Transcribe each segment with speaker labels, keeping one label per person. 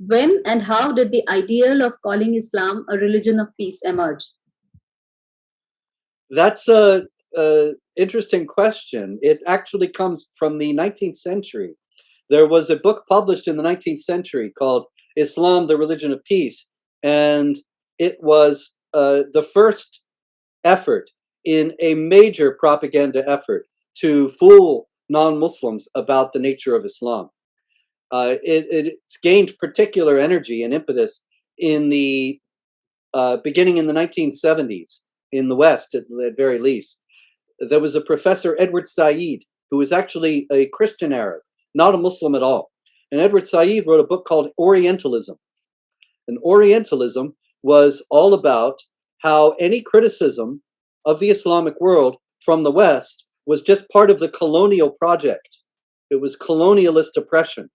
Speaker 1: When and how did the ideal of calling Islam a religion of peace emerge?
Speaker 2: That's a interesting question. It actually comes from the 19th century. There was a book published in the 19th century called Islam, the Religion of Peace, and it was the first effort in a major propaganda effort to fool non-Muslims about the nature of Islam. It's gained particular energy and impetus in the beginning in the 1970s in the West, at very least. There was a professor, Edward Said, who was actually a Christian Arab, not a Muslim at all. And Edward Said wrote a book called Orientalism. And Orientalism was all about how any criticism of the Islamic world from the West was just part of the colonial project. It was colonialist oppression.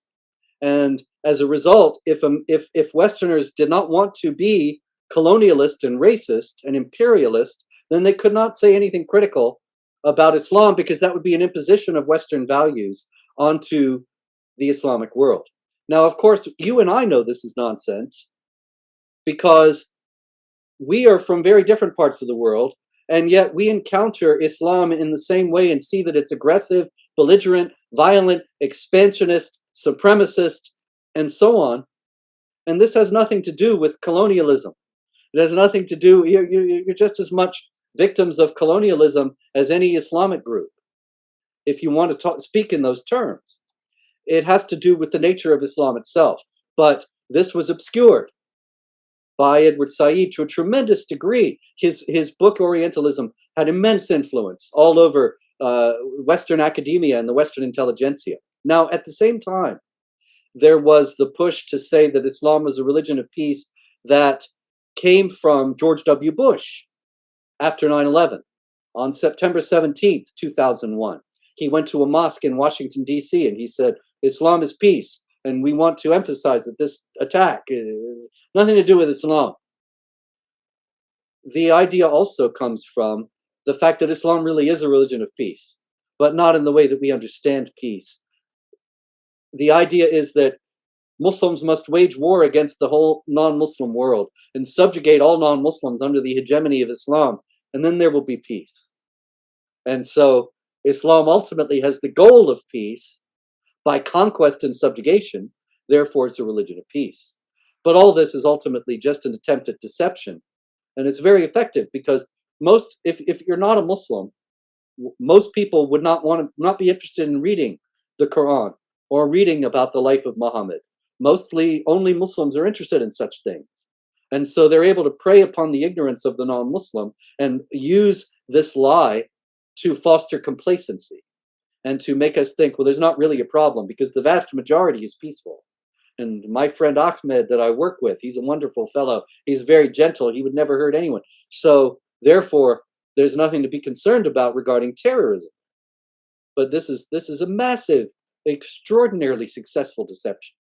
Speaker 2: And as a result, if Westerners did not want to be colonialist and racist and imperialist, then they could not say anything critical about Islam, because that would be an imposition of Western values onto the Islamic world. Now, of course, you and I know this is nonsense, because we are from very different parts of the world, and yet we encounter Islam in the same way and see that it's aggressive, belligerent, violent, expansionist, supremacist, and so on. And this has nothing to do with colonialism. It has nothing to do, you're just as much victims of colonialism as any Islamic group, if you want to speak in those terms. It has to do with the nature of Islam itself. But this was obscured by Edward Said to a tremendous degree. His book Orientalism had immense influence all over Western academia and the Western intelligentsia. Now, at the same time, there was the push to say that Islam was a religion of peace that came from George W. Bush after 9/11 on September 17th, 2001. He went to a mosque in Washington, D.C., and he said, Islam is peace. And we want to emphasize that this attack is nothing to do with Islam. The idea also comes from the fact that Islam really is a religion of peace, but not in the way that we understand peace. The idea is that Muslims must wage war against the whole non-Muslim world and subjugate all non-Muslims under the hegemony of Islam, and then there will be peace. And so Islam ultimately has the goal of peace by conquest and subjugation. Therefore, it's a religion of peace. But all this is ultimately just an attempt at deception. And it's very effective, because if you're not a Muslim, most people would not be interested in reading the Quran or reading about the life of Muhammad. Mostly only Muslims are interested in such things. And so they're able to prey upon the ignorance of the non-Muslim and use this lie to foster complacency and to make us think, well, there's not really a problem, because the vast majority is peaceful. And my friend Ahmed that I work with, he's a wonderful fellow. He's very gentle. He would never hurt anyone. So therefore, there's nothing to be concerned about regarding terrorism. But this is a massive, extraordinarily successful deception.